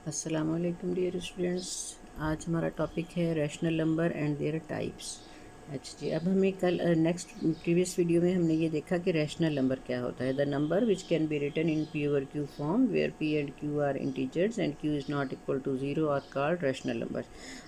अस्सलामुअलैकुम dear students. आज हमारा टॉपिक है rational number and there types. अच्छा जी, अब हमें कल नेक्स्ट प्रीवियस वीडियो में हमने ये देखा कि रैशनल नंबर क्या होता है। The number which can be written in P over Q form where P and Q are integers and Q is not equal to zero are called rational number.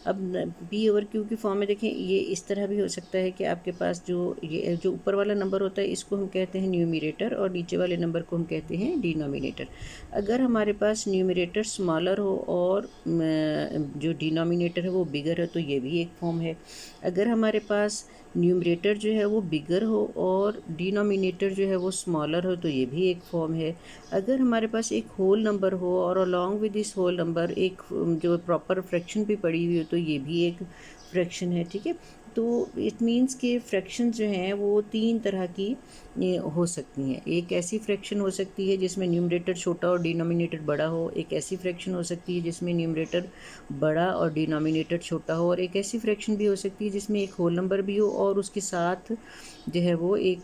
अब P over Q की form में देखें, ये इस तरह भी हो सकता है कि आपके पास ये जो ऊपर वाला नंबर होता है इसको हम कहते हैं न्यूमिरेटर और नीचे वाले नंबर को हम कहते हैं डिनोमिनेटर। अगर हमारे पास न्यूमिरेटर स्मॉलर हो और जो डिनोमिनेटर है वो बिगर है तो ये भी एक फॉर्म है। अगर हमारे पास न्यूमरेटर जो है वो बिगर हो और डिनोमिनेटर जो है वो स्मॉलर हो तो ये भी एक फॉर्म है। अगर हमारे पास एक होल नंबर हो और along with this whole number एक जो प्रॉपर फ्रैक्शन भी पड़ी हुई हो तो ये भी एक फ्रैक्शन है। ठीक है, तो इट मीन्स कि फ्रैक्शन जो हैं वो तीन तरह की हो सकती हैं। एक ऐसी फ्रैक्शन हो सकती है जिसमें न्यूमरेटर छोटा और डिनोमिनेटर बड़ा हो। एक ऐसी फ्रैक्शन हो सकती है जिसमें न्यूमरेटर बड़ा और डिनोमिनेटर छोटा हो। और एक ऐसी फ्रैक्शन भी हो सकती है जिसमें एक होल नंबर भी हो और उसके साथ जो है वो एक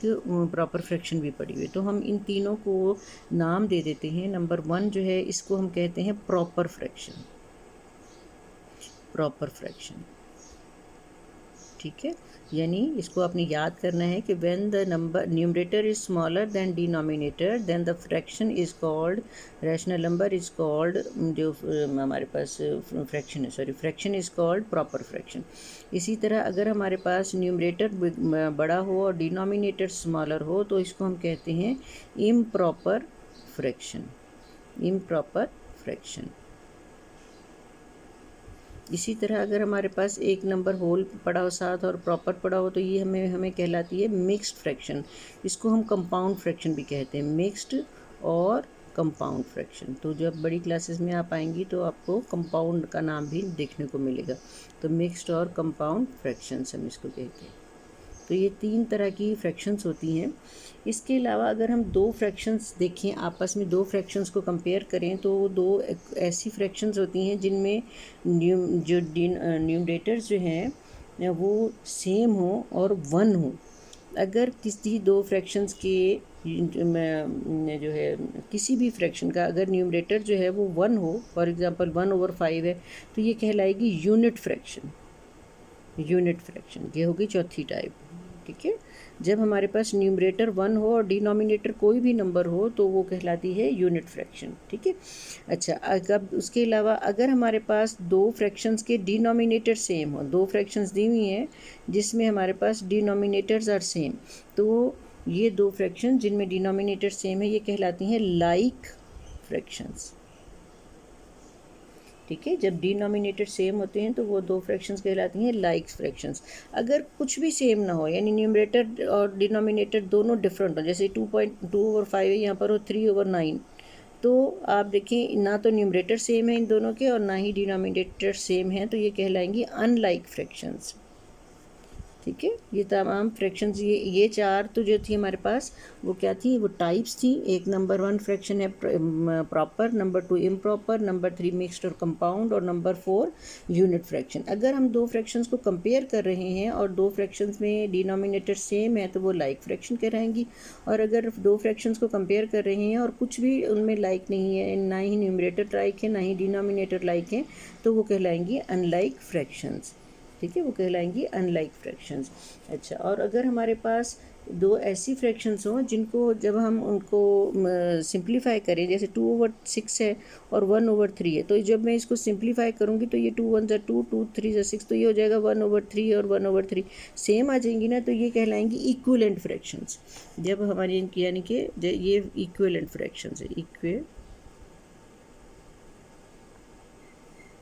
प्रॉपर फ्रैक्शन भी पड़ी हुई। तो हम इन तीनों को नाम दे देते हैं। नंबर वन जो है इसको हम कहते हैं प्रॉपर फ्रैक्शन। प्रॉपर फ्रैक्शन, ठीक है, यानी इसको आपने याद करना है कि when the number numerator is smaller than denominator then the fraction is called rational number is called जो हमारे पास फ्रैक्शन है, sorry, fraction is called proper fraction. इसी तरह अगर हमारे पास न्यूमरेटर बड़ा हो और डिनोमिनेटर स्मॉलर हो तो इसको हम कहते हैं इम्प्रॉपर फ्रैक्शन। Improper fraction. इसी तरह अगर हमारे पास एक नंबर होल पड़ा हो साथ और प्रॉपर पड़ा हो तो ये हमें हमें कहलाती है मिक्स्ड फ्रैक्शन। इसको हम कंपाउंड फ्रैक्शन भी कहते हैं, मिक्स्ड और कंपाउंड फ्रैक्शन। तो जब बड़ी क्लासेस में आप आएंगी तो आपको कंपाउंड का नाम भी देखने को मिलेगा। तो मिक्स्ड और कंपाउंड फ्रैक्शंस हम इसको कहते हैं। तो ये तीन तरह की फ्रैक्शंस होती हैं। इसके अलावा अगर हम दो फ्रैक्शंस देखें, आपस में दो फ्रैक्शंस को कंपेयर करें तो दो ऐसी फ्रैक्शंस होती हैं जिनमें न्यूमरेटर्स जो हैं वो सेम हो और वन हो। अगर किसी दो फ्रैक्शंस के जो है किसी भी फ्रैक्शन का अगर न्यूमरेटर जो है वो वन हो, फॉर एग्जांपल 1/5 है, तो ये कहलाएगी यूनिट फ्रैक्शन। यूनिट फ्रैक्शन ये होगी चौथी टाइप। ठीक है, जब हमारे पास न्यूमरेटर वन हो और डिनोमिनेटर कोई भी नंबर हो तो वो कहलाती है यूनिट फ्रैक्शन। ठीक है, अच्छा, अब उसके अलावा अगर हमारे पास दो फ्रैक्शंस के डिनोमिनेटर सेम हो, दो फ्रैक्शंस दी हुई हैं जिसमें हमारे पास डिनोमिनेटर्स आर सेम, तो ये दो फ्रैक्शन जिनमें डिनोमिनेटर सेम है ये कहलाती हैं लाइक फ्रैक्शंस। ठीक है, जब डिनोमिनेटर सेम होते हैं तो वो दो फ्रैक्शंस कहलाती हैं लाइक फ्रैक्शंस। अगर कुछ भी सेम ना हो, यानी न्यूमरेटर और डिनोमिनेटर दोनों डिफरेंट हो, जैसे 2.2/5 है, यहाँ पर हो 3/9, तो आप देखें ना तो न्यूमरेटर सेम है इन दोनों के और ना ही डिनोमिनेटर सेम है, तो ये कहलाएंगी अनलाइक फ्रैक्शंस। ठीक है, ये तमाम फ्रैक्शंस, ये चार तो जो थी हमारे पास वो क्या थी, वो टाइप्स थी। एक नंबर वन फ्रैक्शन है proper, number two improper, number three mixed और कंपाउंड, और नंबर फोर यूनिट फ्रैक्शन। अगर हम दो फ्रैक्शंस को कंपेयर कर रहे हैं और दो फ्रैक्शंस में डिनोमिनेटर सेम है तो वो लाइक फ्रैक्शन कहलाएंगी। और अगर दो फ्रैक्शंस को कंपेयर कर रहे हैं और कुछ भी उनमें लाइक नहीं है, ना ही न्यूमरेटर लाइक है ना ही डिनोमिनेटर लाइक है, तो वो कहलाएंगी अनलाइक फ्रैक्शंस। ठीक है, वो कहलाएंगी अनलाइक फ्रैक्शंस। अच्छा, और अगर हमारे पास दो ऐसी फ्रैक्शंस हों जिनको जब हम उनको सिंप्लीफाई करें, जैसे 2/6 है और 1/3 है, तो जब मैं इसको सिंप्लीफाई करूँगी तो ये 2 1 2, 2 3 6, तो ये हो जाएगा 1/3 और 1/3 सेम आ जाएंगी ना, तो ये कहलाएंगी इक्विवेलेंट फ्रैक्शंस। जब हमारी यानी कि ये इक्विवेलेंट फ्रैक्शंस है,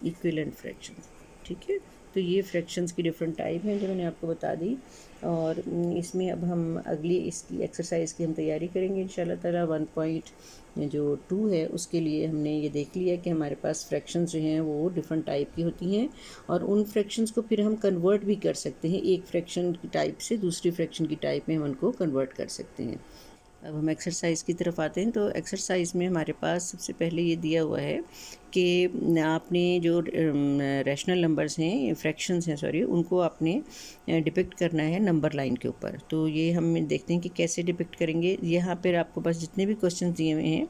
इक्विवेलेंट फ्रैक्शंस। ठीक है, तो ये फ्रैक्शंस की डिफरेंट टाइप हैं जो मैंने आपको बता दी। और इसमें अब हम अगली इसकी एक्सरसाइज की हम तैयारी करेंगे इंशाल्लाह ताला। 1.2 है उसके लिए हमने ये देख लिया कि हमारे पास फ्रैक्शंस जो हैं वो डिफरेंट टाइप की होती हैं और उन फ्रैक्शंस को फिर हम कन्वर्ट भी कर सकते हैं, एक फ्रैक्शन की टाइप से दूसरी फ्रैक्शन की टाइप में हम उनको कन्वर्ट कर सकते हैं। अब हम एक्सरसाइज की तरफ आते हैं। तो एक्सरसाइज में हमारे पास सबसे पहले ये दिया हुआ है कि आपने जो रैशनल नंबर्स हैं, फ्रैक्शंस हैं सॉरी, उनको आपने डिपिक्ट करना है नंबर लाइन के ऊपर। तो ये हम देखते हैं कि कैसे डिपिक्ट करेंगे। यहाँ पर आपको बस जितने भी क्वेश्चन दिए हुए हैं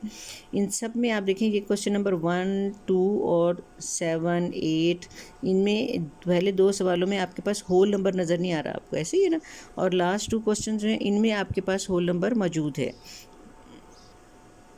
इन सब में आप देखेंगे क्वेश्चन नंबर 1, 2 और 7, 8, इनमें पहले 2 सवालों में आपके पास होल नंबर नज़र नहीं आ रहा आपको, ऐसे ही है ना। और लास्ट 2 क्वेश्चन जो हैं इनमें आपके पास होल नंबर मौजूद है।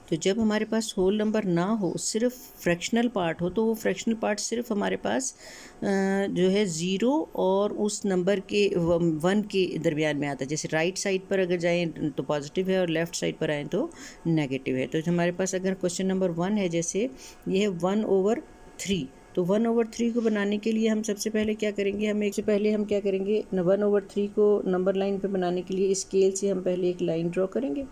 तो जब हमारे पास होल नंबर ना हो, सिर्फ फ्रैक्शनल पार्ट हो, तो वो फ्रैक्शनल पार्ट सिर्फ हमारे पास जो है 0 और उस नंबर के 1 के दरमियान में आता है। जैसे राइट साइड पर अगर जाएं तो पॉजिटिव है और लेफ़्ट साइड पर आएँ तो नेगेटिव है। तो हमारे पास अगर क्वेश्चन नंबर 1 है, जैसे ये है 1/3, तो 1/3 को बनाने के लिए हम सबसे पहले क्या करेंगे, हम 1/3 को नंबर लाइन पे बनाने के लिए स्केल से हम पहले एक लाइन ड्रॉ करेंगे,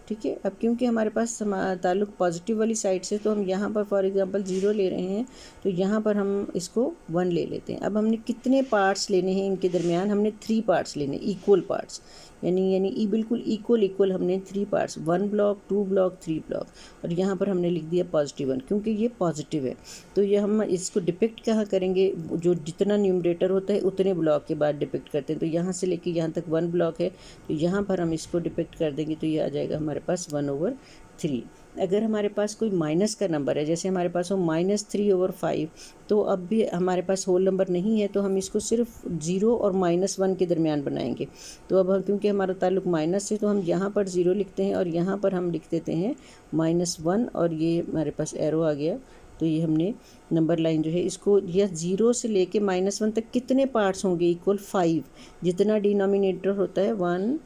ठीक है। अब क्योंकि हमारे पास ताल्लुक पॉजिटिव वाली साइड से, तो हम यहाँ पर फॉर एग्जांपल 0 ले रहे हैं, तो यहाँ पर हम इसको 1 ले लेते हैं। अब हमने कितने पार्ट्स लेने हैं इनके दरमियान, हमने 3 पार्ट्स लेने, इक्वल पार्ट्स, यानी बिल्कुल इक्वल हमने 3 पार्ट्स, 1 ब्लॉक, 2 ब्लॉक, 3 ब्लॉक, और यहाँ पर हमने लिख दिया +1 क्योंकि ये पॉजिटिव है। तो ये हम इसको डिपिक्ट कहाँ करेंगे, जो जितना न्यूमरेटर होता है उतने ब्लॉक के बाद डिपिक्ट करते हैं। तो यहाँ से लेके यहाँ तक 1 ब्लॉक है, तो यहाँ पर हम इसको डिपिक्ट कर देंगे, तो ये आ जाएगा हमारे पास 1/3। अगर हमारे पास कोई माइनस का नंबर है, जैसे हमारे पास हो -3/5, तो अब भी हमारे पास होल नंबर नहीं है, तो हम इसको सिर्फ 0 और -1 के दरमियान बनाएंगे। तो अब हम, क्योंकि हमारा ताल्लुक माइनस से, तो हम यहाँ पर 0 लिखते हैं और यहाँ पर हम लिख देते हैं -1, और ये हमारे पास एरो आ गया। तो ये हमने नंबर लाइन जो है इसको, यह 0 से लेके -1 तक कितने पार्ट्स होंगे, इक्वल 5, जितना डिनोमिनेटर होता है 1,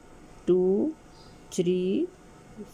2, 3,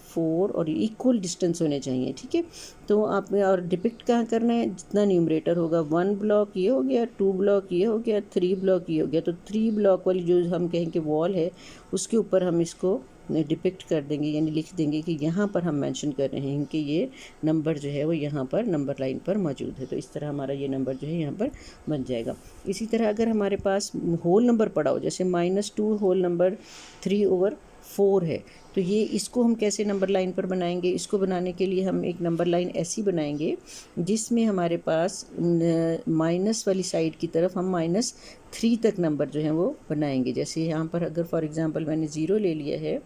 4 और इक्वल डिस्टेंस होने चाहिए, ठीक है। तो आप और डिपिक्ट कहाँ करना है, जितना न्यूमरेटर होगा, 1 ब्लॉक ये हो गया, 2 ब्लॉक ये हो गया, 3 ब्लॉक ये हो गया। तो 3 ब्लॉक वाली जो हम कहेंगे वॉल है, उसके ऊपर हम इसको डिपिक्ट कर देंगे, यानी लिख देंगे कि यहाँ पर हम मेंशन कर रहे हैं कि ये नंबर जो है वो यहाँ पर नंबर लाइन पर मौजूद है। तो इस तरह हमारा ये नंबर जो है यहाँ पर बन जाएगा। इसी तरह अगर हमारे पास होल नंबर पड़ा हो, जैसे -2 होल नंबर 3/4 है, तो ये इसको हम कैसे नंबर लाइन पर बनाएंगे, इसको बनाने के लिए हम एक नंबर लाइन ऐसी बनाएंगे जिसमें हमारे पास माइनस वाली साइड की तरफ हम -3 तक नंबर जो है वो बनाएंगे। जैसे यहाँ पर अगर फॉर एग्जांपल मैंने 0 ले लिया है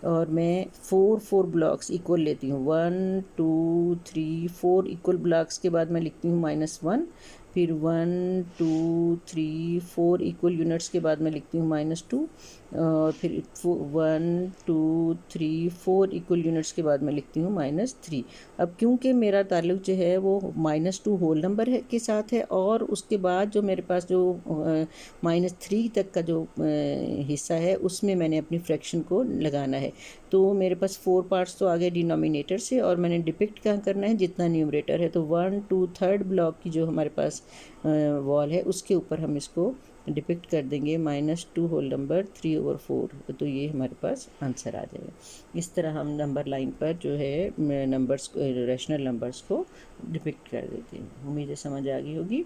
और मैं 4 ब्लॉक्स इक्वल लेती हूँ, 1, 2, 3, 4 इक्वल ब्लॉक्स के बाद मैं लिखती हूँ -1, फिर 1, 2, 3, 4 इक्वल यूनिट्स के बाद मैं लिखती हूँ -2, और फिर 1, 2, 3, 4 इक्वल यूनिट्स के बाद मैं लिखती हूँ -3। अब क्योंकि मेरा ताल्लुक जो है वो -2 होल नंबर है के साथ है, और उसके बाद जो मेरे पास जो -3 तक का जो हिस्सा है उसमें मैंने अपनी फ्रैक्शन को लगाना है। तो मेरे पास 4 पार्ट्स तो आ गए डिनोमिनेटर से, और मैंने डिपिक्ट कहाँ करना है, जितना न्यूमरेटर है। तो 1, 2, 3 ब्लॉक की जो हमारे पास वॉल है उसके ऊपर हम इसको डिपिक्ट कर देंगे -2 होल नंबर 3/4। तो ये हमारे पास आंसर आ जाएगा। इस तरह हम नंबर लाइन पर जो है नंबर्स, रैशनल नंबर्स को डिपिक्ट कर देते हैं। उम्मीद है समझ आ गई होगी।